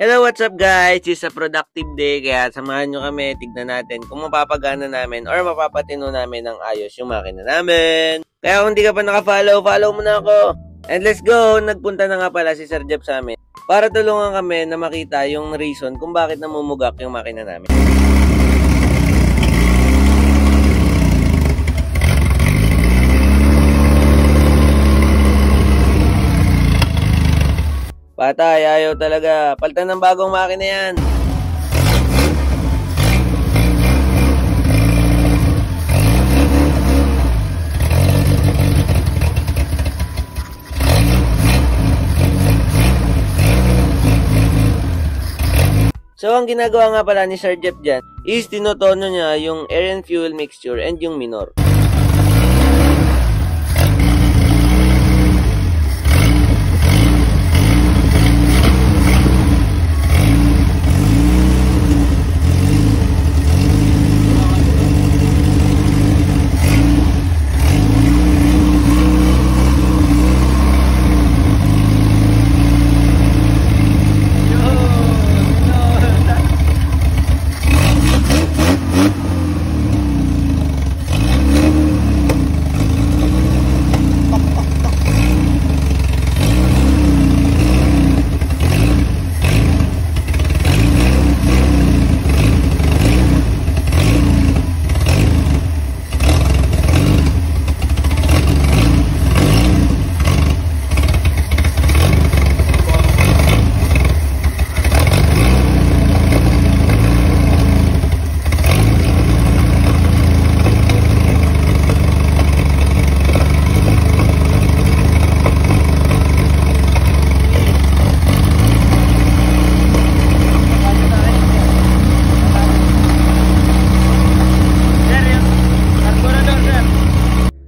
Hello, what's up guys? It's a productive day kaya samahan nyo kami, tignan natin kung mapapagana namin or mapapatino namin ng ayos yung makina namin. Kaya kung di ka pa naka-follow, follow mo na ako. And let's go! Nagpunta na nga pala si Sir Jeff sa amin para tulungan kami na makita yung reason kung bakit namumugak yung makina namin. Patay, ayaw talaga. Palitan ng bagong makina yan. So, ang ginagawa nga pala ni Sir Jeff dyan is tinotono niya yung air and fuel mixture and yung minor.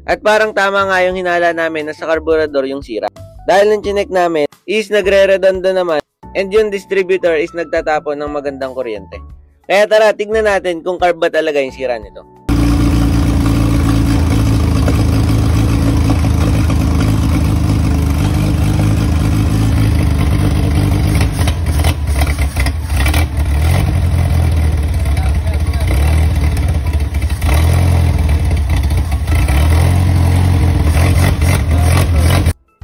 At parang tama nga yung hinala namin na sa carburetor yung sira. Dahil yung chinek namin is nagre-redondo naman and yung distributor is nagtatapon ng magandang kuryente. Kaya tara, tignan natin kung carb ba talaga yung sira nito.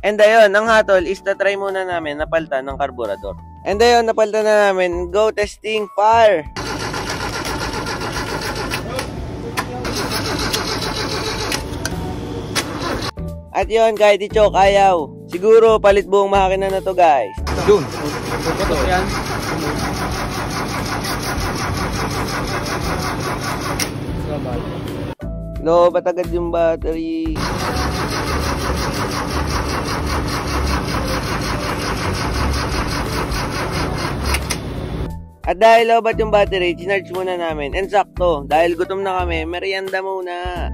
And ayun, ang hatol is na-try muna namin napalitan ng carburetor. And ayun, napalitan na namin. Go testing, fire! At yun, kahit i-choke, ayaw. Siguro, palit buong makina na to, guys. Doon. Puputok yan. Lobat agad yung battery. At dahil lobat yung battery, chinarge muna namin. And sakto, dahil gutom na kami, merienda muna.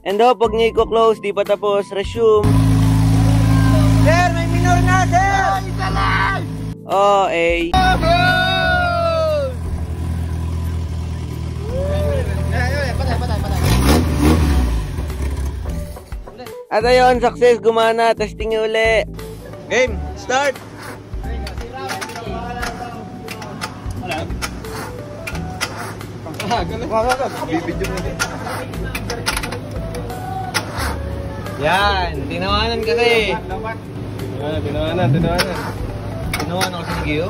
And pag niya i-close, di pa tapos, resume. Sir, may minor na, sir! Isa lang! Oh, eh. At ayun, success, gumana, testing nyo uli. Game, start! Bibidyo mo din. Yan, tinawanan kasi. Tinawanan. Tinawanan kasi ni Gio?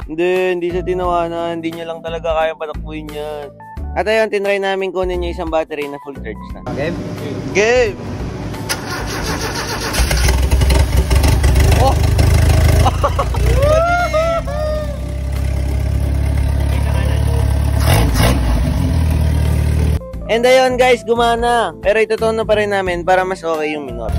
Hindi siya tinawanan. Hindi niya lang talaga kaya patakbuhin yan. At ayun, tinry namin kunin niya isang battery na full charge na. Game? Game! Oh! And ayun guys, gumana. Pero itutono pa rin namin para mas okay yung minor.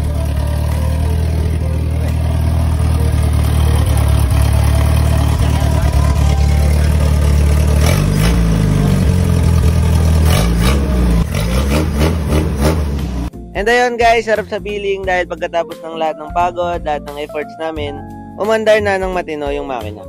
And ayun guys, sarap sa feeling dahil pagkatapos ng lahat ng pagod, lahat ng efforts namin, umandar na ng matino yung makina.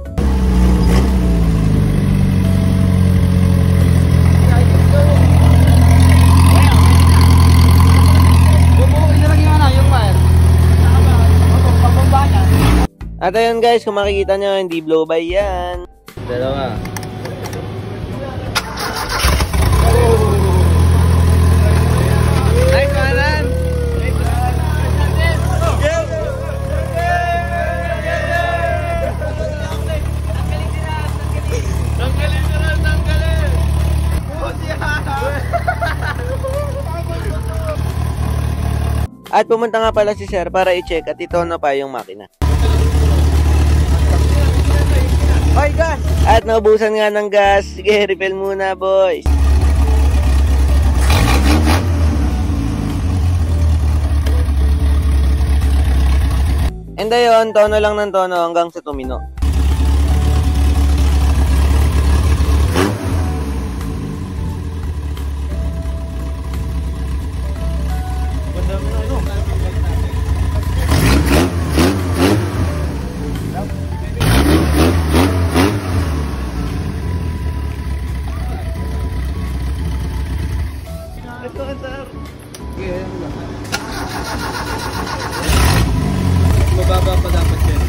At ayun guys, kung makikita nyo, hindi blow by yan. Dalawa. Nice one, Alan! At pumunta nga pala si Sir para i-check at itono pa yung makina. Hoy, gas! At naubusan nga ng gas. Sige, refill muna, boys. And ayun, tono lang ng tono hanggang sa tumino. Mababa pa dapat yan.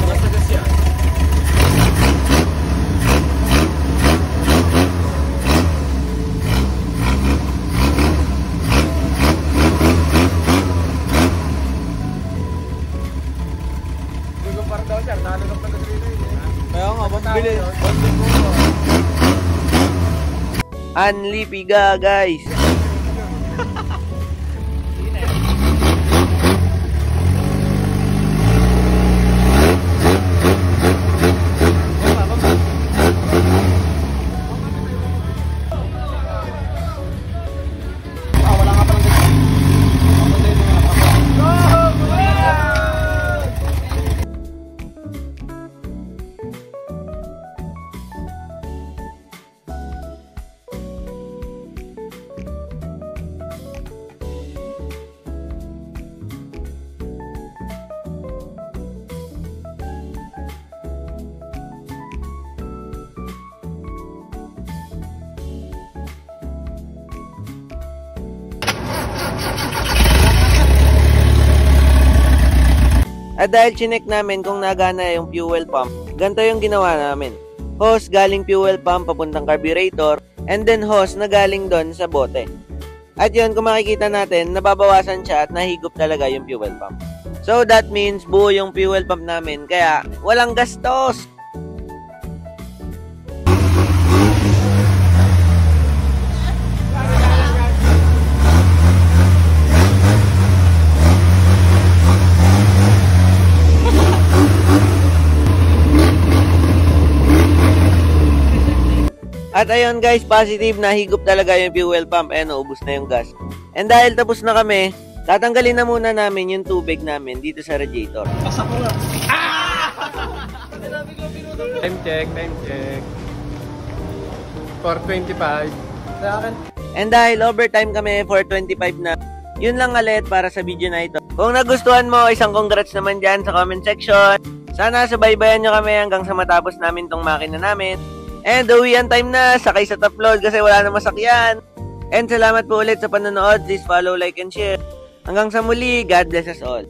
Matagas yan. Gugupar daw sir, nalagap na kasi dito eh. Kaya nga, ba't bilis? Anlipiga, guys. At dahil chinek namin kung nagana yung fuel pump, ganito yung ginawa namin. Hose galing fuel pump papuntang carburetor, and then hose na galing doon sa bote. At yun, kung makikita natin, nababawasan siya at nahigop talaga yung fuel pump. So that means buo yung fuel pump namin, kaya walang gastos! At ayun guys, positive na higop talaga yung fuel pump. Ayan, ubos na yung gas. And dahil tapos na kami, tatanggalin na muna namin yung tubig namin dito sa radiator. Pasok ko nga. Time check, time check. 4:25. Sa akin. And dahil overtime kami, 4:25 na, yun lang ulit para sa video na ito. Kung nagustuhan mo, isang congrats naman dyan sa comment section. Sana subaybayan nyo kami hanggang sa matapos namin tong makina namin. And uwian time na, sakay sa top load kasi wala na masakyan. And salamat po ulit sa panonood. Please follow, like, and share. Hanggang sa muli, God bless us all.